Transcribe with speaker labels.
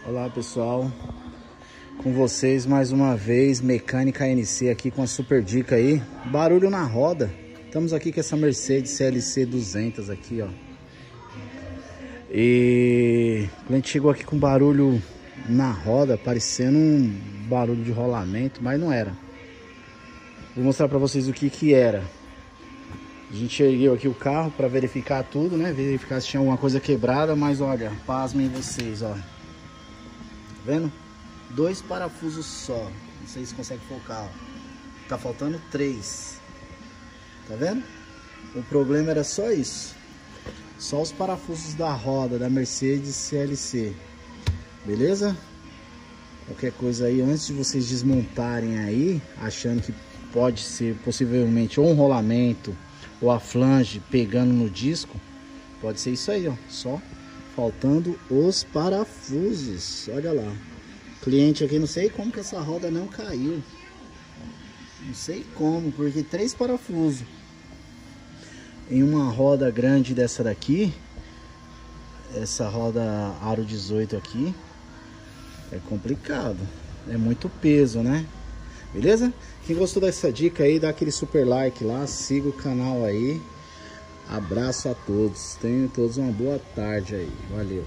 Speaker 1: Olá pessoal, com vocês mais uma vez, Mecânica ANC aqui com a super dica aí, barulho na roda. Estamos aqui com essa Mercedes CLC 200 aqui, ó. E o cliente chegou aqui com barulho na roda, parecendo um barulho de rolamento, mas não era. Vou mostrar pra vocês o que era. A gente ergueu aqui o carro para verificar tudo, né? Verificar se tinha alguma coisa quebrada, mas olha, pasmem vocês, ó. Tá vendo? 2 parafusos só. Não sei se consegue focar, ó. Tá faltando 3. Tá vendo? O problema era só isso. Só os parafusos da roda da Mercedes CLC. Beleza? Qualquer coisa aí, antes de vocês desmontarem aí, achando que pode ser possivelmente ou um rolamento ou a flange pegando no disco, pode ser isso aí, ó. Só faltando os parafusos. Olha lá. Cliente aqui, não sei como que essa roda não caiu. Não sei como, porque 3 parafusos em uma roda grande dessa daqui, essa roda aro 18 aqui, é complicado. É muito peso, né? Beleza? Quem gostou dessa dica aí, dá aquele super like lá, siga o canal aí. Abraço a todos. Tenham todos uma boa tarde aí. Valeu.